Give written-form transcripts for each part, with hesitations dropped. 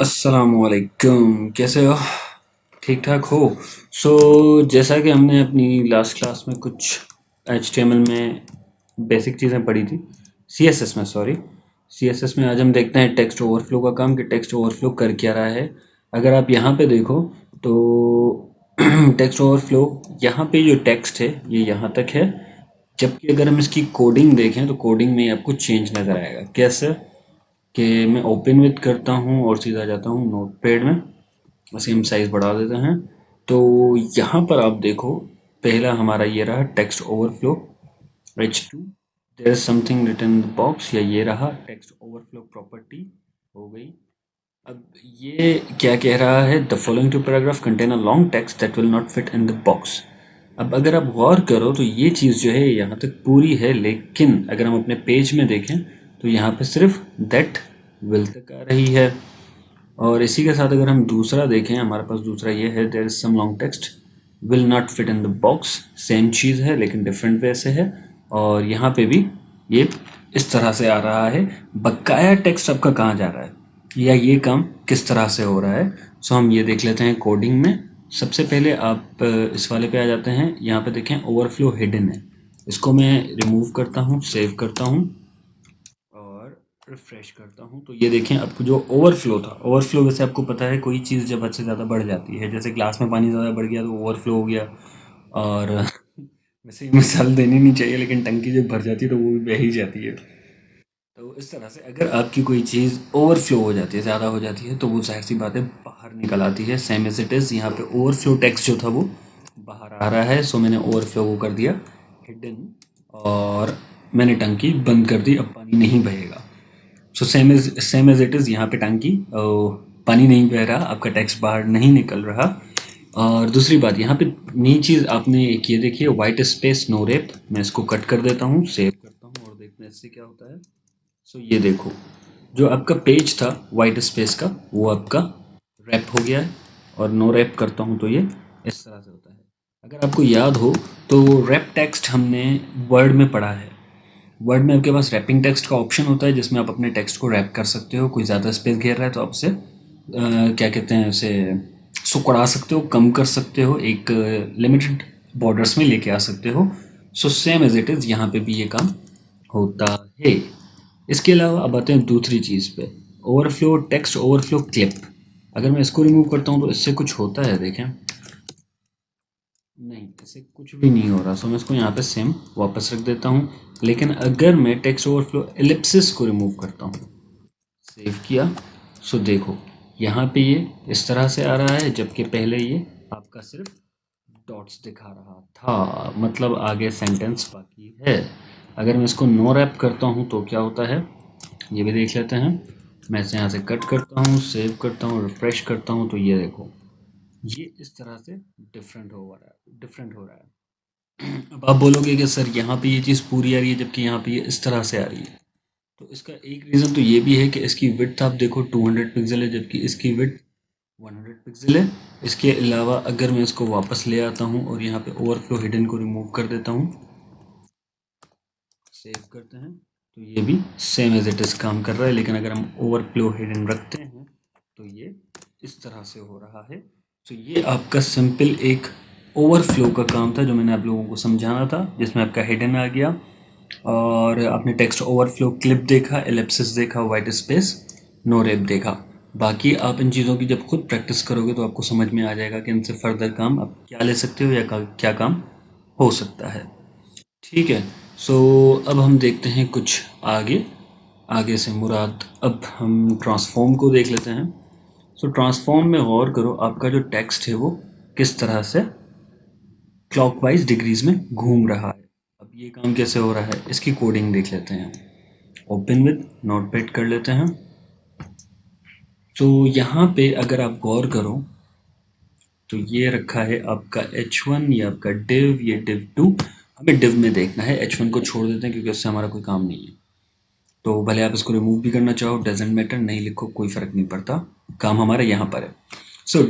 अस्सलामुअलैकुम, कैसे हो? ठीक ठाक हो? जैसा कि हमने अपनी लास्ट क्लास में कुछ HTML में बेसिक चीज़ें पढ़ी थी, CSS में, सॉरी, CSS में आज हम देखते हैं टेक्स्ट ओवरफ्लो का काम कि टेक्स्ट ओवरफ्लो कर क्या रहा है। अगर आप यहाँ पे देखो तो टेक्स्ट ओवरफ्लो, यहाँ पे जो टेक्स्ट है ये यहाँ तक है, जबकि अगर हम इसकी कोडिंग देखें तो कोडिंग में आपको चेंज नज़र आएगा। कैसे कि मैं ओपन विद करता हूँ और सीधा जाता हूँ नोटपैड में, उसे हम साइज़ बढ़ा देते हैं। तो यहाँ पर आप देखो, पहला हमारा ये रहा text overflow H2, there is something written in the box, या ये रहा टेक्स्ट ओवरफ्लो प्रॉपर्टी हो गई। अब ये क्या कह रहा है, the following two paragraph contain a long text that will not fit in the box. अब अगर आप गौर करो तो ये चीज़ जो है यहाँ तक पूरी है, लेकिन अगर हम अपने पेज में देखें तो यहाँ पे सिर्फ दैट विल तक आ रही है। और इसी के साथ अगर हम दूसरा देखें, हमारे पास दूसरा ये है, there is some long text will not fit in the box, same चीज़ है लेकिन डिफरेंट वे से है। और यहाँ पे भी ये इस तरह से आ रहा है। बकाया टेक्स्ट आपका कहाँ जा रहा है या ये काम किस तरह से हो रहा है, हम ये देख लेते हैं कोडिंग में। सबसे पहले आप इस वाले पे आ जाते हैं, यहाँ पे देखें ओवरफ्लो हिडन है, इसको मैं रिमूव करता हूँ, सेव करता हूँ और रिफ्रेश करता हूँ। तो ये देखें, आपको जो ओवरफ्लो था, ओवरफ्लो वैसे आपको पता है कोई चीज़ जब हद से ज़्यादा बढ़ जाती है, जैसे ग्लास में पानी ज़्यादा बढ़ गया तो ओवरफ्लो हो गया। और वैसे ही मिसाल देनी नहीं चाहिए, लेकिन टंकी जब भर जाती है तो वो भी बह ही जाती है। तो इस तरह से अगर आपकी कोई चीज़ ओवरफ्लो हो जाती है, ज़्यादा हो जाती है, तो वो जाहिर सी बात है बाहर निकल आती है। सेम एज इट इज़ यहाँ पे ओवरफ्लो टेक्स्ट जो था वो बाहर आ रहा है, मैंने ओवरफ्लो को कर दिया हिडन और मैंने टंकी बंद कर दी, अब पानी नहीं बहेगा। सेम एज इट इज़ यहाँ पे टंकी पानी नहीं बह रहा, आपका टेक्स्ट बाहर नहीं निकल रहा। और दूसरी बात, यहाँ पे नई चीज़ आपने एक ये देखिए, वाइट स्पेस नो रेप, मैं इसको कट कर देता हूँ, सेव करता हूँ और देखते हैं इससे क्या होता है। ये देखो, जो आपका पेज था वाइट स्पेस का वो आपका रैप हो गया है, और नो रैप करता हूँ तो ये इस तरह से होता है। अगर आपको याद हो तो रैप टेक्स्ट हमने वर्ड में पढ़ा है। वर्ड में आपके पास रैपिंग टेक्स्ट का ऑप्शन होता है जिसमें आप अपने टेक्स्ट को रैप कर सकते हो। कोई ज़्यादा स्पेस घेर रहा है तो आप उसे क्या कहते हैं, उसे सुकड़ा सकते हो, कम कर सकते हो, एक लिमिटेड बॉर्डर्स में लेके आ सकते हो। सेम एज इट इज़ यहाँ पे भी ये काम होता है। इसके अलावा अब आते हैं दूसरी चीज़ पे, ओवरफ्लो टेक्स्ट ओवरफ्लो क्लिप। अगर मैं इसको रिमूव करता हूँ तो इससे कुछ होता है, देखें, नहीं, इससे कुछ भी नहीं हो रहा। मैं इसको यहाँ पे सेम वापस रख देता हूँ। लेकिन अगर मैं टेक्स्ट ओवरफ्लो एलिप्सिस को रिमूव करता हूँ, सेव किया, देखो यहाँ पे ये इस तरह से आ रहा है, जबकि पहले ये आपका सिर्फ डॉट्स दिखा रहा था, मतलब आगे सेंटेंस बाकी है। अगर मैं इसको नो रैप करता हूँ तो क्या होता है ये भी देख लेते हैं। मैं इसे यहाँ से कट करता हूँ, सेव करता हूँ, रिफ्रेश करता हूँ, तो ये देखो ये इस तरह से डिफरेंट हो रहा है। अब आप बोलोगे कि सर यहाँ पे ये चीज़ पूरी आ रही है जबकि यहाँ पे ये इस तरह से आ रही है। तो इसका एक रीज़न तो ये भी है कि इसकी विड्थ आप देखो 200 पिक्सल है, जबकि इसकी विड्थ 100 पिक्सल है। इसके अलावा अगर मैं इसको वापस ले आता हूँ और यहाँ पे ओवरफ्लो हिडन को रिमूव कर देता हूँ, सेव करते हैं, तो ये भी सेम एज इट इज़ काम कर रहा है। लेकिन अगर हम ओवरफ्लो हिडन रखते हैं तो ये इस तरह से हो रहा है। ये आपका सिंपल एक ओवरफ्लो का काम था जो मैंने आप लोगों को समझाना था, जिसमें आपका हिडन आ गया और आपने टेक्स्ट ओवरफ्लो क्लिप देखा, एलिप्सिस देखा, वाइट स्पेस, नो रेप देखा। बाकी आप इन चीज़ों की जब खुद प्रैक्टिस करोगे तो आपको समझ में आ जाएगा कि इनसे फर्दर काम आप क्या ले सकते हो या क्या काम हो सकता है। ठीक है। अब हम देखते हैं कुछ आगे, आगे से मुराद अब हम ट्रांसफॉर्म को देख लेते हैं। ट्रांसफॉर्म में गौर करो, आपका जो टेक्स्ट है वो किस तरह से क्लॉकवाइज डिग्रीज में घूम रहा है। अब ये काम कैसे हो रहा है इसकी कोडिंग देख लेते हैं। ओपन विद नोटपैड कर लेते हैं। यहाँ पे अगर आप गौर करो तो ये रखा है आपका H1, ये आपका div, ये div2। हमें div में देखना है, H1 को छोड़ देते हैं क्योंकि उससे हमारा कोई काम नहीं है। तो भले आप इसको रिमूव भी करना चाहो, डजेंट मैटर, नहीं लिखो कोई फ़र्क नहीं पड़ता, काम हमारा यहाँ पर है।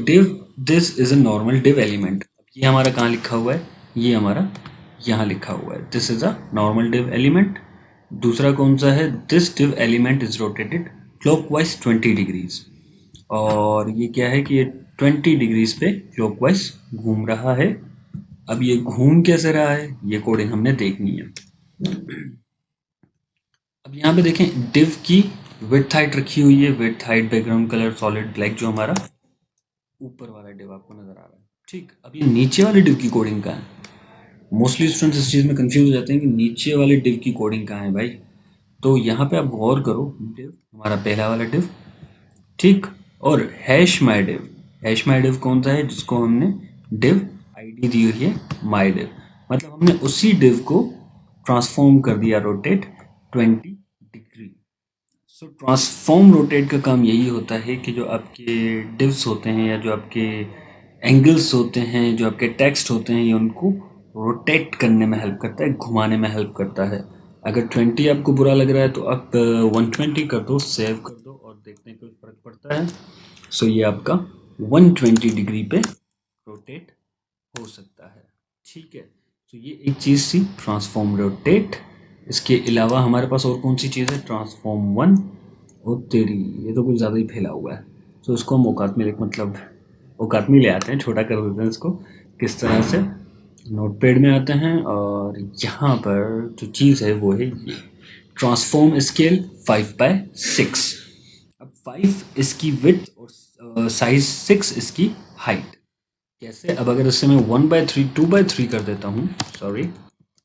div, this is a normal div element. ये हमारा कहाँ लिखा हुआ है, ये हमारा यहाँ लिखा हुआ है, this is a normal div element. दूसरा कौन सा है, this div element is rotated clockwise 20 degrees. और ये क्या है कि ये 20 डिग्रीज पे क्लॉकवाइज घूम रहा है। अब ये घूम कैसे रहा है ये कोडिंग हमने देखनी है। अब यहाँ पे देखें div की विड्थ हाइट रखी हुई है, width height background colour solid black जो हमारा ऊपर वाला div आपको नजर आ रहा है। ठीक, अब ये नीचे वाले div की कोडिंग कहाँ है? मोस्टली स्टूडेंट्स इस चीज़ में कंफ्यूज हो जाते हैं कि नीचे वाले div की कोडिंग कहाँ है भाई। तो यहाँ पे आप गौर करो, div हमारा पहला वाला div, ठीक, और हैश माई डिव कौन सा है जिसको हमने div आईडी दी हुई है माई div, मतलब हमने उसी div को ट्रांसफॉर्म कर दिया रोटेट 20 डिग्री। सो ट्रांसफॉर्म रोटेट का काम यही होता है कि जो आपके डिव्स होते हैं या जो आपके एंगल्स होते हैं, जो आपके टेक्स्ट होते हैं, ये उनको रोटेट करने में हेल्प करता है, घुमाने में हेल्प करता है। अगर 20 आपको बुरा लग रहा है तो आप 120 कर दो, सेव कर दो और देखते हैं कोई फ़र्क पड़ता है। सो ये आपका 120 डिग्री पे रोटेट हो सकता है। ठीक है, तो ये एक चीज़ थी ट्रांसफॉर्म रोटेट। इसके अलावा हमारे पास और कौन सी चीज़ है? Transform one. ओ तेरी, ये तो कुछ ज़्यादा ही फैला हुआ है। तो इसको हम औकात में मतलब औकात में ले आते हैं, छोटा कर देते हैं इसको। किस तरह से? नोटपैड में आते हैं और यहाँ पर जो चीज़ है वो है ये ट्रांसफॉर्म स्केल 5/6। अब 5 इसकी विड्थ और साइज 6 इसकी हाइट। कैसे? अब अगर इससे मैं 1/3 2/3 कर देता हूँ, सॉरी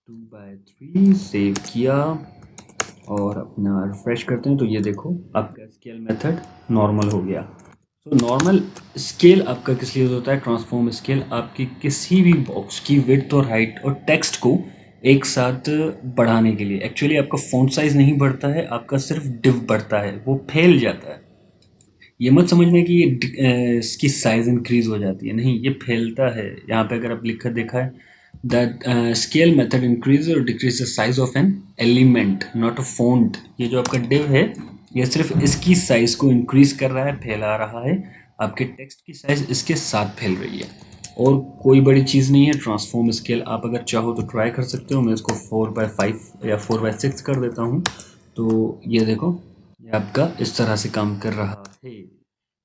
2/3 सेव किया और अपना रिफ्रेश करते हैं तो ये देखो आपका स्केल मेथड नॉर्मल हो गया। तो नॉर्मल स्केल आपका किस लिए होता है? ट्रांसफॉर्म स्केल आपकी किसी भी बॉक्स की विड्थ और हाइट और टेक्स्ट को एक साथ बढ़ाने के लिए। एक्चुअली आपका फ़ॉन्ट साइज नहीं बढ़ता है, आपका सिर्फ डिव बढ़ता है, वो फैल जाता है। ये मत समझना कि ये इसकी साइज इंक्रीज हो जाती है, नहीं, ये फैलता है। यहाँ पे अगर आप लिखा देखा है दैट स्केल मेथड इंक्रीज और decrease the size of an element not a font. ये जो आपका डिव है ये सिर्फ इसकी साइज को इंक्रीज कर रहा है, फैला रहा है। आपके टेक्स्ट की साइज इसके साथ फैल रही है और कोई बड़ी चीज़ नहीं है। ट्रांसफॉर्म स्केल आप अगर चाहो तो ट्राई कर सकते हो। मैं इसको 4/5 या 4/6 कर देता हूँ तो ये देखो ये आपका इस तरह से काम कर रहा है।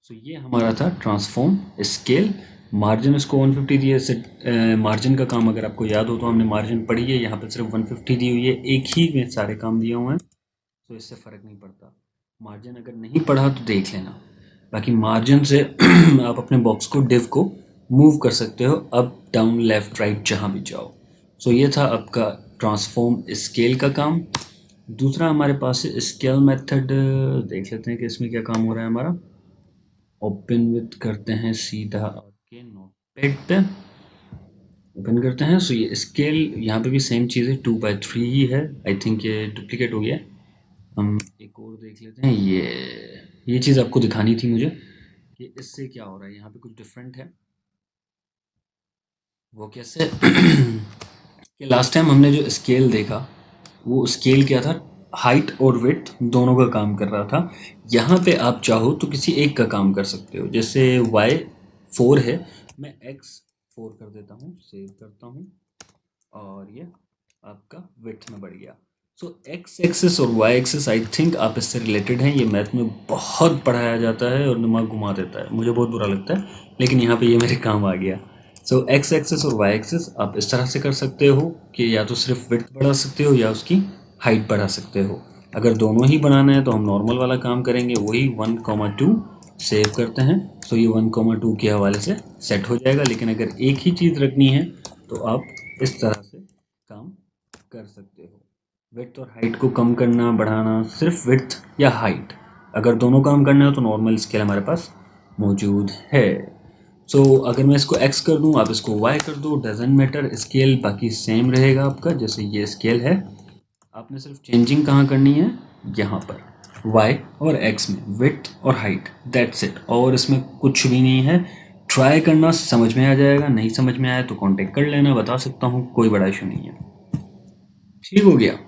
सो ये हमारा था ट्रांसफॉर्म स्केल। मार्जिन इसको 150 दिए। इससे मार्जिन का काम अगर आपको याद हो तो हमने मार्जिन पढ़ी है, यहाँ पे सिर्फ 150 दी हुई है, एक ही में सारे काम दिए हुए हैं तो इससे फ़र्क नहीं पड़ता। मार्जिन अगर नहीं पढ़ा तो देख लेना। बाकी मार्जिन से आप अपने बॉक्स को डिव को मूव कर सकते हो अप डाउन लेफ्ट राइट जहाँ भी जाओ। सो ये था आपका ट्रांसफॉर्म स्केल का काम। दूसरा हमारे पास है स्केल मेथड। देख लेते हैं कि इसमें क्या काम हो रहा है हमारा। ओपन विथ करते हैं सीधा आके नोटपैड पे ओपन करते हैं। सो ये स्केल यहाँ पे भी सेम चीज़ है, 2/3 ही है। आई थिंक ये डुप्लीकेट हो गया। हम एक और देख लेते हैं। ये चीज़ आपको दिखानी थी मुझे कि इससे क्या हो रहा है, यहाँ पे कुछ डिफरेंट है। वो कैसे? कि लास्ट टाइम हमने जो स्केल देखा वो स्केल क्या था? हाइट और विड्थ दोनों का काम कर रहा था। यहाँ पे आप चाहो तो किसी एक का काम कर सकते हो। जैसे y 4 है, मैं x 4 कर देता हूँ, सेव करता हूँ और ये आपका विड्थ में बढ़ गया। सो एक्स एक्सिस और वाई एक्सिस आई थिंक आप इससे रिलेटेड हैं। ये मैथ में बहुत पढ़ाया जाता है और दिमाग घुमा देता है, मुझे बहुत बुरा लगता है, लेकिन यहाँ पे ये मेरे काम आ गया। सो एक्स एक्सिस और वाई एक्सिस आप इस तरह से कर सकते हो कि या तो सिर्फ विड्थ बढ़ा सकते हो या उसकी हाइट बढ़ा सकते हो। अगर दोनों ही बनाना है तो हम नॉर्मल वाला काम करेंगे, वही 1,2 सेव करते हैं तो ये 1,2 के हवाले से सेट हो जाएगा। लेकिन अगर एक ही चीज़ रखनी है तो आप इस तरह से काम कर सकते हो। विड्थ और हाइट को कम करना बढ़ाना, सिर्फ विड्थ या हाइट, अगर दोनों काम करना है तो नॉर्मल स्केल हमारे पास मौजूद है। सो अगर मैं इसको x कर दूं, आप इसको y कर दो, डजेंट मैटर, स्केल बाकी सेम रहेगा आपका। जैसे ये स्केल है, आपने सिर्फ चेंजिंग कहाँ करनी है? यहाँ पर y और x में, विड्थ और हाइट, दैट्स इट। और इसमें कुछ भी नहीं है। ट्राई करना, समझ में आ जाएगा। नहीं समझ में आया तो कांटेक्ट कर लेना, बता सकता हूँ, कोई बड़ा इशू नहीं है। ठीक हो गया।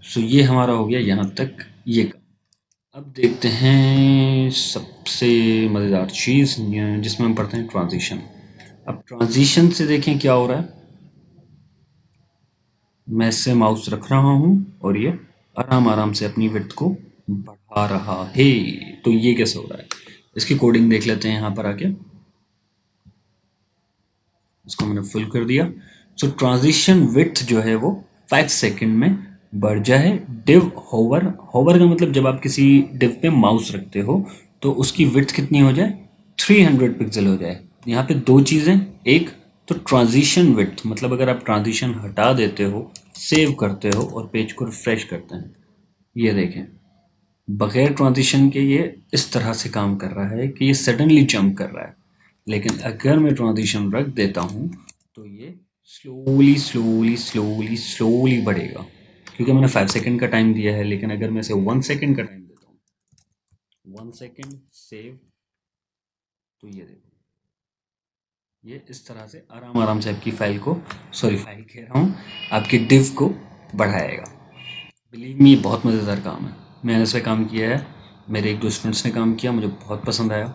सो ये हमारा हो गया यहाँ तक ये का। अब देखते हैं सबसे मज़ेदार चीज़ जिसमें हम पढ़ते हैं ट्रांजिशन। अब ट्रांजिशन से देखें क्या हो रहा है। मैं इससे माउस रख रहा हूँ और ये आराम आराम से अपनी विड्थ को बढ़ा रहा है। तो ये कैसे हो रहा है? इसकी कोडिंग देख लेते हैं यहाँ पर आके। इसको मैंने फुल कर दिया। सो ट्रांजिशन विड्थ जो है वो 5 सेकंड में बढ़ जाए। डिव होवर, होवर का मतलब जब आप किसी डिव पे माउस रखते हो तो उसकी विड्थ कितनी हो जाए, 300 पिक्सल हो जाए। यहाँ पे दो चीज़ें, एक तो ट्रांजिशन विड्थ, मतलब अगर आप ट्रांजिशन हटा देते हो, सेव करते हो और पेज को रिफ्रेश करते हैं, ये देखें बगैर ट्रांजिशन के ये इस तरह से काम कर रहा है कि ये सडनली जंप कर रहा है। लेकिन अगर मैं ट्रांजिशन रख देता हूँ तो ये स्लोली स्लोली स्लोली स्लोली बढ़ेगा, क्योंकि मैंने 5 सेकंड का टाइम दिया है। लेकिन अगर मैं इसे 1 सेकंड का टाइम देता हूँ, 1 सेकंड सेव, तो ये देखो ये इस तरह से आराम आराम से आपकी फाइल को, सॉरी फाइल कह रहा हूँ, आपकी डिव को बढ़ाएगा। बिलीव मी, बहुत मज़ेदार काम है। मैंने इस पर काम किया है, मेरे एक दो स्टूडेंट्स ने काम किया, मुझे बहुत पसंद आया।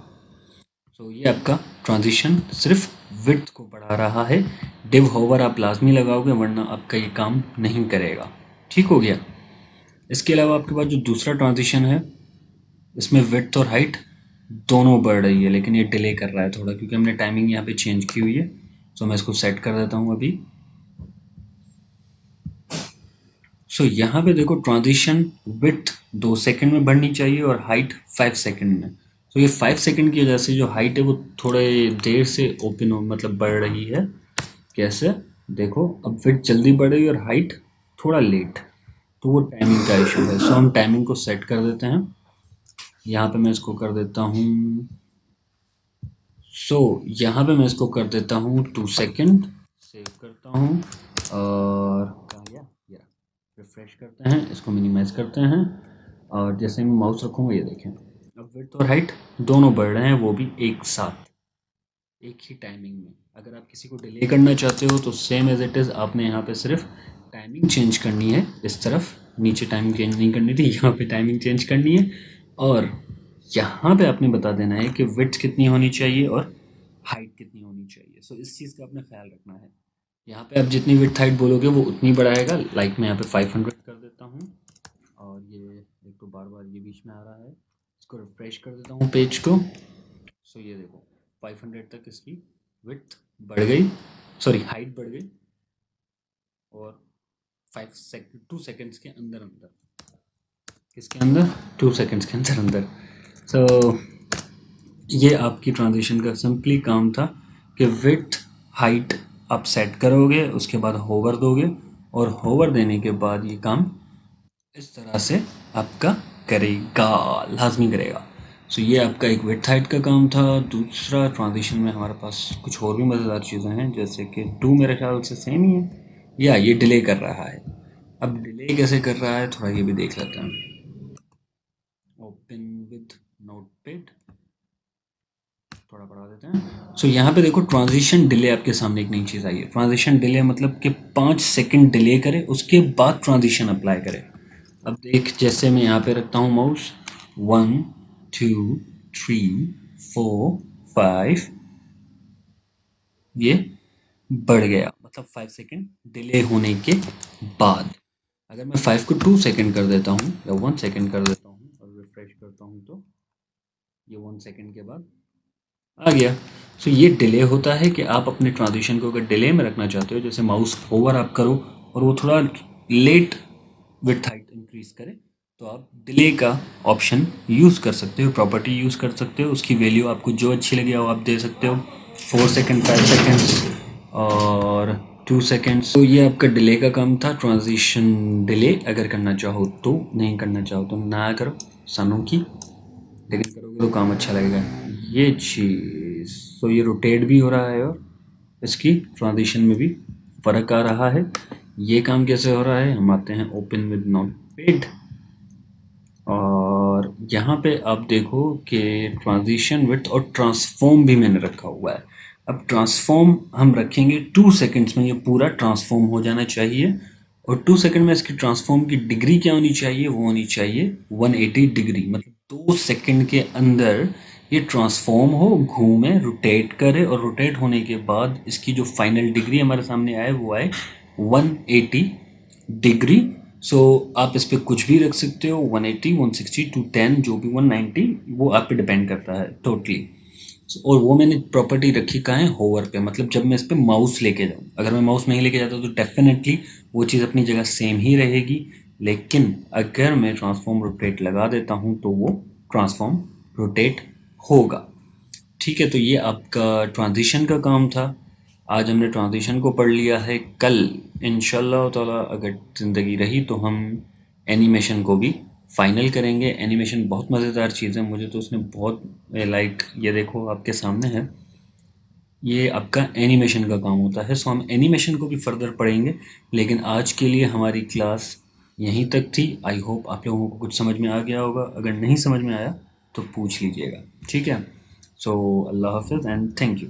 तो ये आपका ट्रांजिशन सिर्फ विड्थ को बढ़ा रहा है। डिव होवर आप लाजमी लगाओगे, वरना आपका ये काम नहीं करेगा। ठीक हो गया। इसके अलावा आपके पास जो दूसरा ट्रांजिशन है, इसमें विड्थ और हाइट दोनों बढ़ रही है, लेकिन ये डिले कर रहा है थोड़ा, क्योंकि हमने टाइमिंग यहाँ पे चेंज की हुई है। तो मैं इसको सेट कर देता हूँ अभी। सो यहाँ पे देखो ट्रांजिशन विड्थ 2 सेकंड में बढ़नी चाहिए और हाइट 5 सेकंड में। तो ये 5 सेकंड की वजह से जो हाइट है वो थोड़े देर से ओपन हो, मतलब बढ़ रही है। कैसे, देखो अब विड्थ जल्दी बढ़ रही है और हाइट थोड़ा लेट, तो वो टाइमिंग का इशू है। सो हम टाइमिंग को सेट कर देते हैं। यहाँ पे मैं इसको कर देता हूँ, यहाँ पे मैं इसको कर देता हूँ 2 सेकंड, सेव करता हूँ और कहाँ गया, या रिफ्रेश करते हैं, इसको मिनिमाइज करते हैं। और जैसे मैं माउस रखूँगा, ये देखें अब विड्थ और हाइट दोनों बढ़ रहे हैं, वो भी एक साथ, एक ही टाइमिंग में। अगर आप किसी को डिले करना चाहते हो तो सेम एज इट इज़ आपने यहाँ पे सिर्फ टाइमिंग चेंज करनी है। इस तरफ नीचे टाइमिंग चेंज नहीं करनी थी, यहाँ पे टाइमिंग चेंज करनी है। और यहाँ पे आपने बता देना है कि विड्थ कितनी होनी चाहिए और हाइट कितनी होनी चाहिए। सो इस चीज़ का आपने ख्याल रखना है। यहाँ पे आप जितनी विड्थ हाइट बोलोगे वो उतनी बढ़ाएगा। लाइक मैं यहाँ पे 500 कर देता हूँ। और ये एक तो बार बार ये बीच में आ रहा है, इसको रिफ्रेश कर देता हूँ पेज को। सो ये देखो 500 तक इसकी विड्थ बढ़ गई, सॉरी हाइट बढ़ गई। और 2 सेकेंड्स के अंदर अंदर, किसके अंदर, 2 सेकेंड्स के अंदर अंदर। सो ये आपकी ट्रांजिशन का सिंपली काम था कि विड्थ हाइट आप सेट करोगे, उसके बाद होवर दोगे, और होवर देने के बाद ये काम इस तरह से आपका करेगा, लाजमी करेगा। सो ये आपका एक विड्थ हाइट का काम था। दूसरा ट्रांजिशन में हमारे पास कुछ और भी मज़ेदार चीज़ें हैं, जैसे कि टू मेरे ख्याल से सेम ही है, या ये डिले कर रहा है। अब डिले कैसे कर रहा है थोड़ा ये भी देख लेते हैं। ओपन विद नोटपैड, थोड़ा बढ़ा देते हैं। सो यहाँ पे देखो ट्रांजिशन डिले आपके सामने एक नई चीज़ आई है। ट्रांजिशन डिले मतलब कि 5 सेकंड डिले करे, उसके बाद ट्रांजिशन अप्लाई करे। अब देख, जैसे मैं यहाँ पे रखता हूँ माउस, 1 2 3 4 5, ये बढ़ गया, मतलब 5 सेकंड डिले होने के बाद। अगर मैं 5 को 2 सेकंड कर देता हूँ या 1 सेकंड कर देता हूँ और रिफ्रेश करता हूँ, तो ये 1 सेकंड के बाद आ गया। सो ये डिले होता है कि आप अपने ट्रांजिशन को अगर डिले में रखना चाहते हो, जैसे माउस ओवर आप करो और वो थोड़ा लेट विड्थ हाइट इंक्रीज करे, तो आप डिले का ऑप्शन यूज़ कर सकते हो, प्रॉपर्टी यूज़ कर सकते हो। उसकी वैल्यू आपको जो अच्छी लगे वो आप दे सकते हो, 4 सेकंड, 5 सेकंड्स और 2 सेकंड्स। तो ये आपका डिले का काम था। ट्रांजिशन डिले अगर करना चाहो तो, नहीं करना चाहो तो ना करो, सानों की, लेकिन करोगे तो काम अच्छा लगेगा। ये चीज़, तो ये रोटेट भी हो रहा है और इसकी ट्रांजिशन में भी फ़र्क आ रहा है। ये काम कैसे हो रहा है, हम आते हैं ओपन विद नोटपैड, और यहाँ पे आप देखो कि ट्रांजिशन विड्थ और ट्रांसफॉर्म भी मैंने रखा हुआ है। अब ट्रांसफॉर्म हम रखेंगे 2 सेकंड्स में, ये पूरा ट्रांसफॉर्म हो जाना चाहिए। और 2 सेकंड में इसकी ट्रांसफॉर्म की डिग्री क्या होनी चाहिए, वो होनी चाहिए 180 डिग्री, मतलब 2 सेकंड के अंदर ये ट्रांसफॉर्म हो, घूमे, रोटेट करे, और रोटेट होने के बाद इसकी जो फाइनल डिग्री हमारे सामने आए वो आए 180 डिग्री। सो आप इस पे कुछ भी रख सकते हो, 180, 160, 210, जो भी 190, वो आप पे डिपेंड करता है टोटली। और वो मैंने प्रॉपर्टी रखी कहाँ है, होवर पे, मतलब जब मैं इस पे माउस लेके जाऊँ, अगर मैं माउस नहीं लेके जाता तो डेफिनेटली वो चीज़ अपनी जगह सेम ही रहेगी। लेकिन अगर मैं ट्रांसफॉर्म रोटेट लगा देता हूँ तो वो ट्रांसफॉर्म रोटेट होगा। ठीक है, तो ये आपका ट्रांजिशन का काम था। आज हमने ट्रांजिशन को पढ़ लिया है। कल इंशाल्लाह ताला अगर ज़िंदगी रही तो हम एनिमेशन को भी फाइनल करेंगे। एनिमेशन बहुत मज़ेदार चीज़ है, मुझे तो उसने बहुत लाइक, ये देखो आपके सामने है, ये आपका एनिमेशन का काम होता है। सो हम एनिमेशन को भी फर्दर पढ़ेंगे, लेकिन आज के लिए हमारी क्लास यहीं तक थी। आई होप आप लोगों को कुछ समझ में आ गया होगा। अगर नहीं समझ में आया तो पूछ लीजिएगा, ठीक है। सो अल्लाह हाफिज़ एंड थैंक यू।